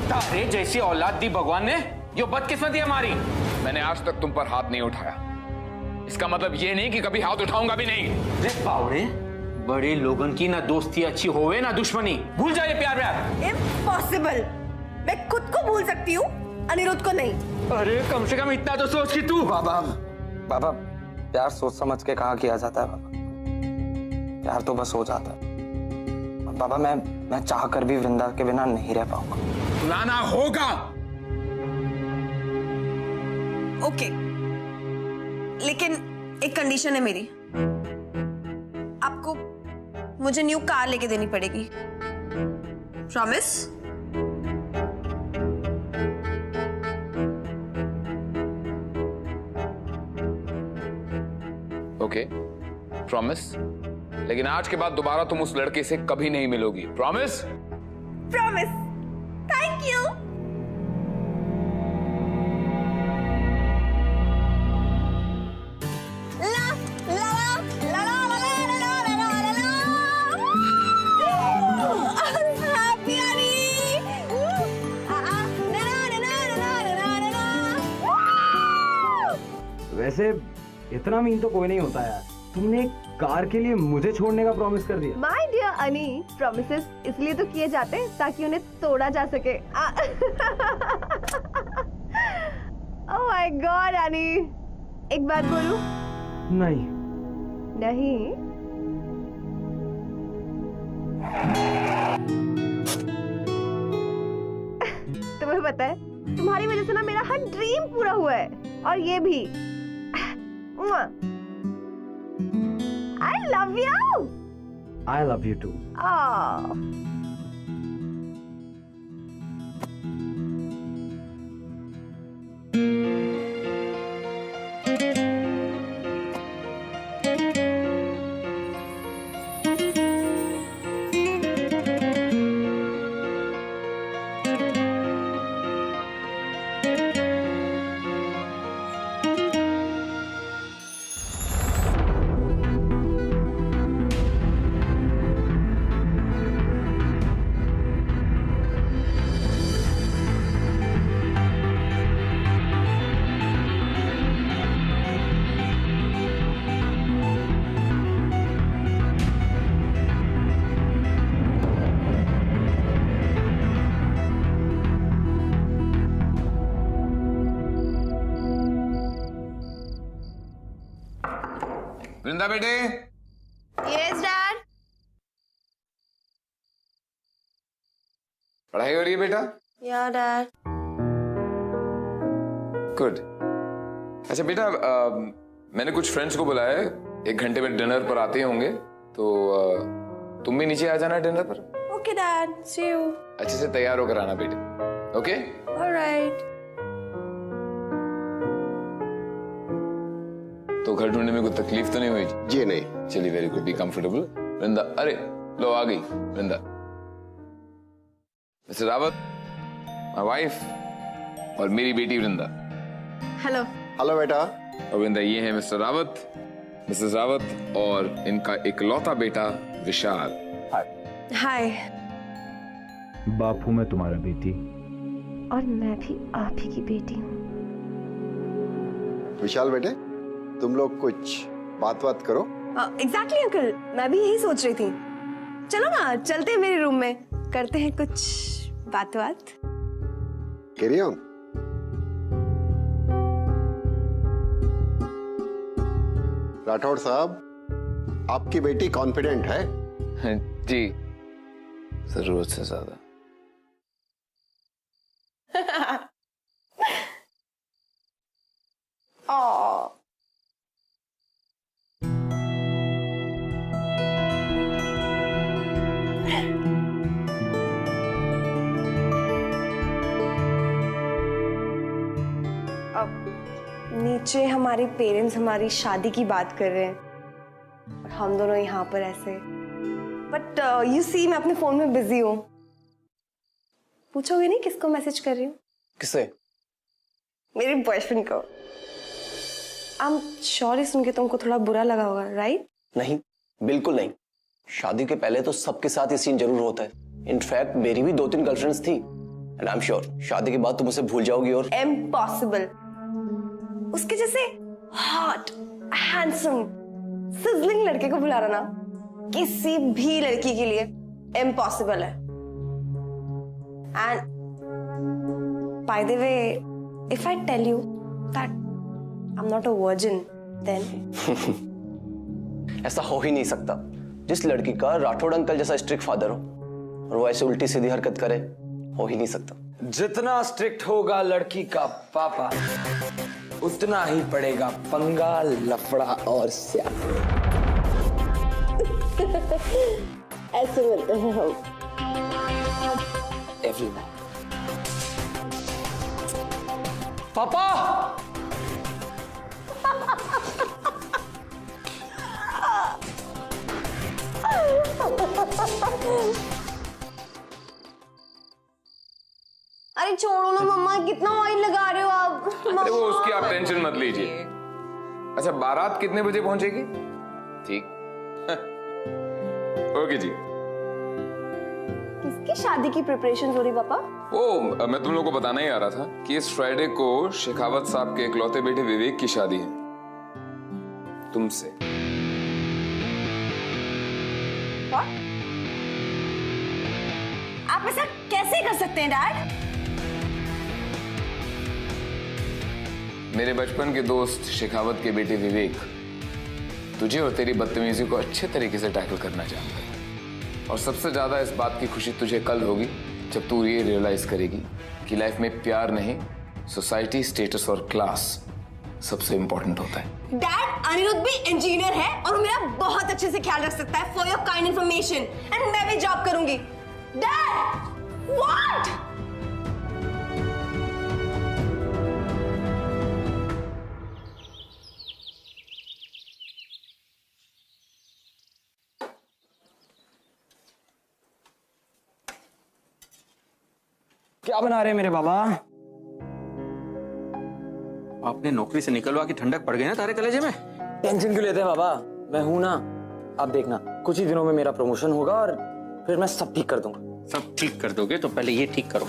तारे जैसी औलाद दी भगवान ने, यो बदकिस्मती हमारी। मैंने आज तक तुम पर हाथ नहीं उठाया, इसका मतलब ये नहीं कि कभी हाथ उठाऊंगा भी नहीं। रे पावड़े, बड़े लोगन की ना दोस्ती अच्छी होवे ना दुश्मनी, भूल जाइए प्यार व्यार। इम्पॉसिबल। मैं खुद को भूल सकती हूँ, अनिरुद्ध को नहीं। अरे कम से कम इतना तो सोच कि तू। बाबा प्यार सोच समझ के कहा किया जाता है बाबा, प्यार तो बस हो जाता है। बाबा मैं चाह कर भी वृंदा के बिना नहीं रह पाऊंगा। लाना होगा। ओके, लेकिन एक कंडीशन है मेरी। आपको मुझे न्यू कार लेके देनी पड़ेगी। प्रॉमिस? Okay, promise. लेकिन आज के बाद दोबारा तुम उस लड़के से कभी नहीं मिलोगी। प्रॉमिस? प्रॉमिस। Thank you. वैसे इतना मीन तो कोई नहीं होता यार। तुमने एक कार के लिए मुझे छोड़ने का प्रॉमिस कर दिया। माय डियर अनी, प्रॉमिसेस इसलिए तो किए जाते हैं ताकि उन्हें तोड़ा जा सके। ओह माय गॉड अनी, एक बात बोलूं? नहीं। नहीं? तुम्हें पता है, तुम्हारी वजह से ना मेरा हर ड्रीम पूरा हुआ है, और ये भी। I love you. I love you too. Oh. वृंदा बेटे। Yes dad. पढ़ाई हो रही है बेटा? या डैड। गुड। अच्छा बेटा, मैंने कुछ फ्रेंड्स को बुलाया है, 1 घंटे में डिनर पर आते होंगे, तो तुम भी नीचे आ जाना डिनर पर। Okay dad, see you. अच्छे से तैयार होकर आना बेटे। ओके? ऑलराइट। तो घर ढूंढने में कोई तकलीफ तो नहीं हुई? जी नहीं। चलिए, वेरी गुड, बी कंफर्टेबल। वृंदा, अरे लो आ गई वृंदा। मिस्टर रावत, माय वाइफ, और मेरी बेटी वृंदा। हेलो। हेलो बेटा। और वृंदा, ये है मिस्टर रावत, मिसेस रावत, और इनका इकलौता बेटा विशाल। हाय। बाप हूं मैं तुम्हारा बेटी। और मैं भी आप ही की बेटी हूँ। विशाल बेटे, तुम लोग कुछ बात करो। एग्जैक्टली अंकल, मैं भी यही सोच रही थी। चलो ना, चलते हैं मेरे रूम में, करते हैं कुछ बात। Carry on. राठौड़ साहब, आपकी बेटी कॉन्फिडेंट है? जी, जरूरत से ज्यादा। नीचे हमारे पेरेंट्स हमारी शादी की बात कर रहे हैं और हम दोनों यहाँ पर ऐसे। बट यू सी मैं अपने फोन में बिजी हूँ। पूछोगे नहीं किसको मैसेज कर रही हूँ? किससे? मेरे बॉयफ्रेंड को। आई एम श्योर सुन के तुमको थोड़ा बुरा लगा होगा, राइट? नहीं, बिल्कुल नहीं। शादी के पहले तो सबके साथ ये सीन जरूर होता है। इनफैक्ट मेरी भी 2-3 गर्लफ्रेंड्स थी एंड आई एम श्योर शादी के बाद तुम उसे भूल जाओगी। और इम्पॉसिबल। उसके जैसे हॉट, हैंडसम, सिजलिंग लड़के को बुला रहा ना किसी भी लड़की के लिए इम्पॉसिबल है। And by the way, if I tell you that I am not a virgin, then ऐसा हो ही नहीं सकता। जिस लड़की का राठौड़ अंकल जैसा स्ट्रिक्ट फादर हो और वो ऐसे उल्टी सीधी हरकत करे, हो ही नहीं सकता। जितना स्ट्रिक्ट होगा लड़की का पापा, उतना ही पड़ेगा पंगा, लफड़ा और स्याह। ऐसे मिलते हैं हम। एवरीवन। पापा! अरे छोड़ो ना मम्मा, कितना ऑयल लगा रहे हो आप? अरे वो उसकी आप टेंशन मत लीजिए। अच्छा, बारात कितने बजे पहुंचेगी? ठीक। ओके जी। किसकी शादी की प्रिपरेशन हो रही पापा? ओ, मैं तुम लोगों को बताना ही आ रहा था कि इस फ्राइडे को शेखावत साहब के इकलौते बेटे विवेक की शादी है तुमसे। What? आप ऐसा कैसे कर सकते हैं डैड? मेरे बचपन के दोस्त शेखावत के बेटे विवेक तुझे और तेरी बदतमीजी को अच्छे तरीके से टैकल करना चाहता है। और सबसे ज्यादा इस बात की खुशी तुझे कल होगी जब तू ये रियलाइज करेगी कि लाइफ में प्यार नहीं, सोसाइटी, स्टेटस और क्लास सबसे इंपॉर्टेंट होता है। डैड, अनिरुद्ध भी इंजीनियर है और वो मेरा बहुत अच्छे से ख्याल रख सकता है। For your kind information. And मैं भी जॉब करूंगी। Dad, what? क्या बना रहे हैं मेरे बाबा? आपने नौकरी से निकलवा के ठंडक पड़ गई ना तारे कलेजे में। टेंशन क्यों लेते हैं बाबा? मैं हूं ना। आप देखना, कुछ ही दिनों में मेरा प्रमोशन होगा और फिर मैं सब ठीक कर दूंगा। सब ठीक कर दोगे तो पहले ये ठीक करो।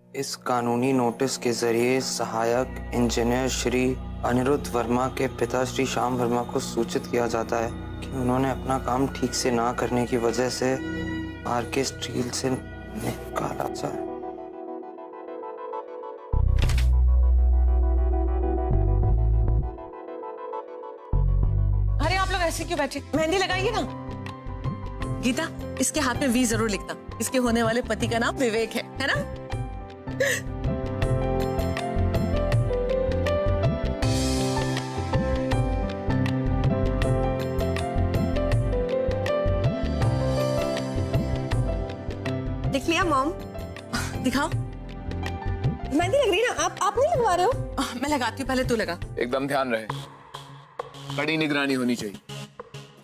इस कानूनी नोटिस के जरिए सहायक इंजीनियर श्री अनिरुद्ध वर्मा के पिता श्री श्याम वर्मा को सूचित किया जाता है कि उन्होंने अपना काम ठीक से ना करने की वजह से आरके स्टील से निकाला जाए। अरे आप लोग ऐसे क्यों बैठे? मेहंदी लगाइए ना। गीता, इसके हाथ में वी जरूर लिखना। इसके होने वाले पति का नाम विवेक है ना? देख लिया मॉम? दिखाओ। मेहंदी लग रही है ना? आप नहीं लगवा रहे हो? मैं लगाती हूँ, पहले तू लगा। एकदम ध्यान रहे, कड़ी निगरानी होनी चाहिए।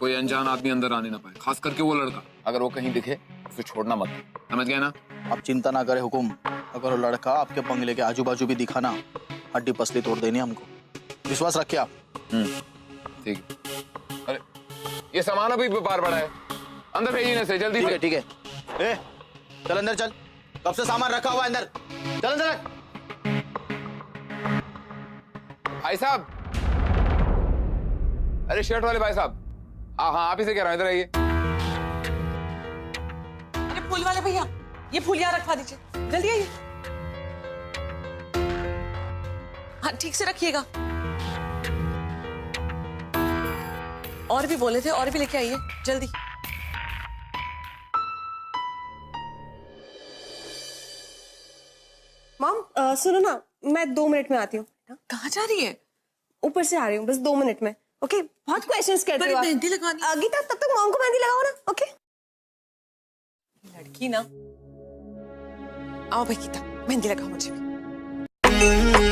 कोई अनजान आदमी अंदर आने ना पाए, खास करके वो लड़का। अगर वो कहीं दिखे उसे छोड़ना मत, समझ गए ना? आप चिंता ना करें हुकुम। अगर वो लड़का आपके बंगले के आजू बाजू भी दिखा ना, हड्डी पसली तोड़ देनी हमको। विश्वास रखिए आप। ठीक। अरे ये सामान अभी व्यापार बढ़ा है, अंदर भेजिए से जल्दी से। ठीक है। ए, चल अंदर चल। कब से सामान रखा हुआ अंदर? चल अंदर। भाई साहब, अरे शर्ट वाले भाई साहब। हाँ हाँ, आप ही से कह रहा हूँ, इधर आइए। अरे फूल वाले भैया, ये फूल यहाँ रखवा दीजिए, जल्दी आइए। हाँ ठीक से रखिएगा। और भी बोले थे, और भी लेके आइए जल्दी। मॉम सुनो ना, मैं 2 मिनट में आती हूँ। कहाँ जा रही है? ऊपर से आ रही हूँ, बस 2 मिनट में। ओके बहुत क्वेश्चंस करती हो आप। मेहंदी लगवानी। गीता तब तक मॉम को मेहंदी लगाओ ना। ओके लड़की ना। आओ भाई गीता, मेहंदी लगाओ मुझे भी।